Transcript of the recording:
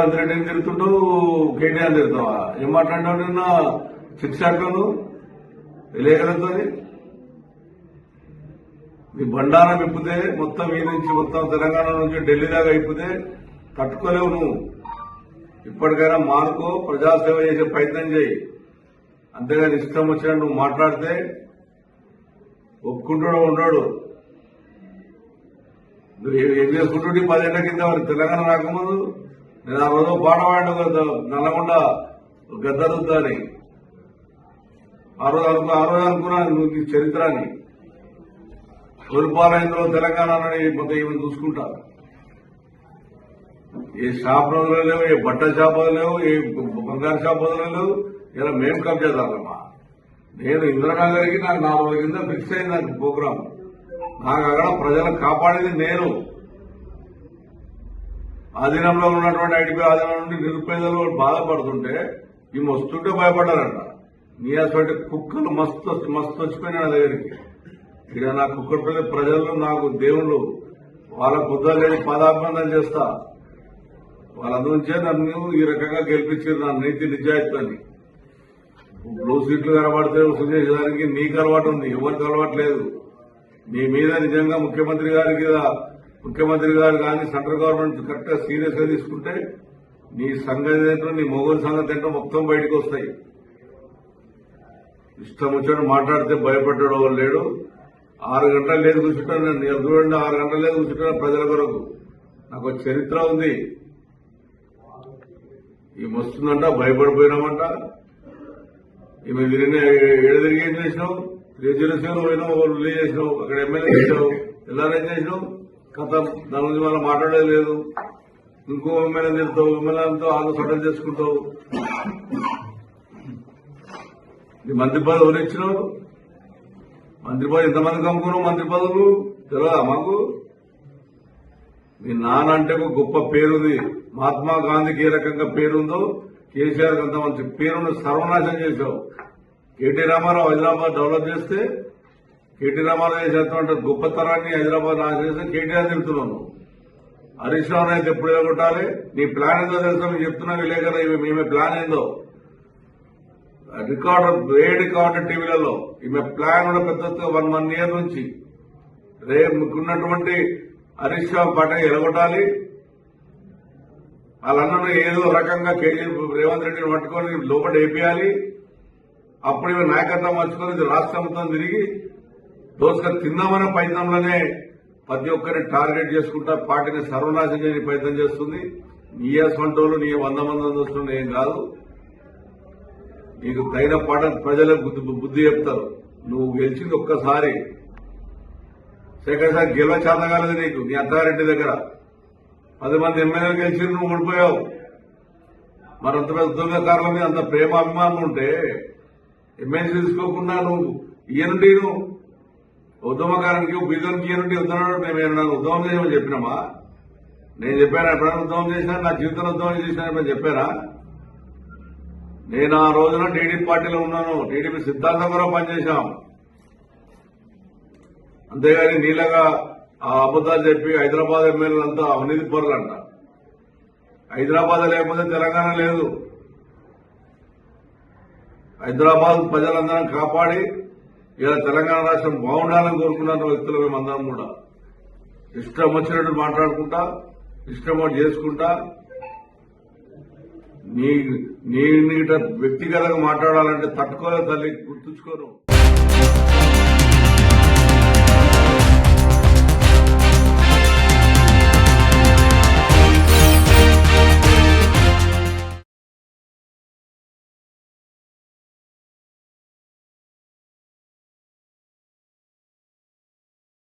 రేవంత్ రెడ్డిని తిరుగుతుంటావు, కేటీఆర్ తిరుగుతావా? ఏం మాట్లాడినావు నిన్న సిక్స్ షాట్లను విలేకరులతో? నీ బండారం ఇప్పితే మొత్తం ఈ నుంచి మొత్తం తెలంగాణ నుంచి ఢిల్లీ దాకా ఇప్పితే తట్టుకోలేవు నువ్వు. ఇప్పటికైనా మానుకో, ప్రజాసేవ చేసే ప్రయత్నం చేయి. అంతేగాని ఇష్టం వచ్చినట్టు నువ్వు మాట్లాడితే ఒప్పుకుంటాడో ఉండడు. నువ్వు ఏం చేసుకుంటుంటే 10 ఏళ్ల కింద మరి తెలంగాణ రాకముందు నేను ఆ రోజు పాట పాడిన నల్లగొండ గద్దరుద్దా అని ఆ రోజు అనుకున్నాను నువ్వు నీ చరిత్రని. తొలిపాలైందో తెలంగాణ మొత్తం ఏమైనా చూసుకుంటా. ఏ షాప్ రోజులు లేవు, ఏ బట్టల షాప్ లేవు, ఏ బంగారు షాప్ లేవు. ఇలా మేం కబ్జాదారమ్మా. నేను ఇందిరాగారికి నాకు 4 రోజుల కింద ఫిక్స్ అయింది నాకు ప్రోగ్రాం. నాకు అక్కడ ప్రజలను కాపాడేది నేను. ఆధీనంలో ఉన్నటువంటి ఐటీపీ ఆధీనం నుండి నిరుపేదలు బాధపడుతుంటే ఈ వస్తుంటే భయపడ్డారంట. నీ అసలు కుక్కలు మస్తు వచ్చిపోయినా నా దగ్గరికి. ఇక్కడ నా కుక్కడపల్లి ప్రజలు నాకు దేవుళ్ళు, వాళ్ళ బుద్ధాలని పాదాభివందన చేస్తా. వాళ్ళందరించే నన్ను ఈ రకంగా గెలిపించారు, నా నీతి నిజాయితీని. బ్లూ సీట్లు కనబడితే వసూలు చేసేదానికి నీకు అలవాటు ఉంది, ఎవరికి అలవాటు లేదు. నీ మీద నిజంగా ముఖ్యమంత్రి గారు కానీ సెంట్రల్ గవర్నమెంట్ కరెక్ట్ గా సీరియస్ గా తీసుకుంటే నీ సంగతి ఏంటో, నీ మొగోలు సంగతి ఏంటో మొత్తం బయటకు వస్తాయి. ఇష్టం వచ్చినట్టు మాట్లాడితే భయపడ్డాడు వాళ్ళు లేడు. 6 గంటలు లేదు కూర్చుంటాను నేను. చూడండి, 6 గంటలు లేదు కూర్చుంటాను ప్రజల కొరకు. నాకు చరిత్ర ఉంది. ఈ వస్తుందంట, భయపడిపోయినామంట. ఈమె ఏడు తిరిగి ఏం చేసినావు? రిజర్వేషన్ పోయినావు, రిలీజ్ చేసినావు, అక్కడ ఎమ్మెల్యే చేసావు, ఎల్ఆర్ఐ చేసినావు. కథ దాని గురించి మనం మాట్లాడేది లేదు. ఇంకో ఎమ్మెల్యే తిరుగుతావు, ఎమ్మెల్యేలతో ఆలో సటల్ చేసుకుంటావు. నీ మంత్రి పదవి ఎవరు ఇచ్చినావు? మంత్రి పదవి ఎంతమందికి అమ్ముకున్నావు? మంత్రి పదవులు తెలియదా మాకు? మీ నాన్న అంటే ఒక గొప్ప పేరుంది. మహాత్మా గాంధీకి ఏ రకంగా పేరుందో కేసీఆర్ అంత మంచి పేరును సర్వనాశనం చేశావు. కేటీ రామారావు హైదరాబాద్ డెవలప్ చేస్తే, కేటీ రామారావు చేసేటువంటి గొప్పతనాన్ని హైదరాబాద్ నాశనం చేస్తే కేటీఆర్ తిరుగుతున్నాను. హరీష్ రావు అయితే ఎప్పుడు ఎదగొట్టాలి? నీ ప్లాన్ ఏందో తెలుసా? మీకు చెప్తున్నా విలేకరు, మేమే ప్లాన్ ఏందో రికార్డు టీవీలలో ఈమె ప్లాన్ కూడా పెద్ద 1 year నుంచి రేపుకున్నటువంటి హరీష్ రావు పాట ఎలగొట్టాలి. వాళ్ళందరూ ఏదో రకంగా రేవంత్ రెడ్డిని పట్టుకొని లోపల వేపియాలి. అప్పుడు ఇవి నాయకత్వం మర్చుకొని రాష్ట్రం మొత్తం తిరిగి దోసుగా తిందామనే ప్రయత్నంలోనే ప్రతి ఒక్కరిని టార్గెట్ చేసుకుంటా పార్టీని సర్వనాశనం చేయని ప్రయత్నం చేస్తుంది. నీ వంటోళ్ళు, నీ 100 మంది వస్తున్న ఏం కాదు. నీకు తగిన పాట ప్రజలకు బుద్ధి చెప్తారు. నువ్వు గెలిచింది ఒక్కసారి, సెకండ్ సారి గెలవ చేతగాలేదు నీకు. నీ అత్తారెడ్డి దగ్గర 10 మంది ఎమ్మెల్యేలు గెలిచి నువ్వు ఓడిపోయావు. మరి అంత పెద్ద ఉద్యోగకారుల మీద అంత ప్రేమ అభిమానం ఉంటే ఎమ్మెల్సీ తీసుకోకుండా నువ్వు ఈయనుండి నువ్వు ఉద్యమకారానికి బీజేపీకి ఈయనుండి ఉద్యమం మేము ఉద్యమం చేసామని చెప్పినామా? నేను చెప్పాను ఎప్పుడైనా ఉద్యమం చేసినా, నా జీవితంలో ఉద్యమం చేసినా చెప్పారా? నేను ఆ రోజున టీడీపీ పార్టీలో ఉన్నాను. టీడీపీ సిద్ధాంతం కూడా పనిచేశాం. అంతేగాని నీలాగా ఆ అబద్దాలు చెప్పి హైదరాబాద్ ఎమ్మెల్యేలంతా అవినీతి పరులంట. హైదరాబాద్ లేకపోతే తెలంగాణ లేదు. హైదరాబాద్ ప్రజలందరం కాపాడి ఇలా తెలంగాణ రాష్ట్రం బాగుండాలని కోరుకున్న వ్యక్తులు మేమందరం కూడా. ఇష్టం వచ్చినట్టు మాట్లాడుకుంటా, ఇష్టం వచ్చి చేసుకుంటా, నీ వ్యక్తిగతంగా మాట్లాడాలంటే తట్టుకోలే తల్లి, గుర్తుంచుకోను.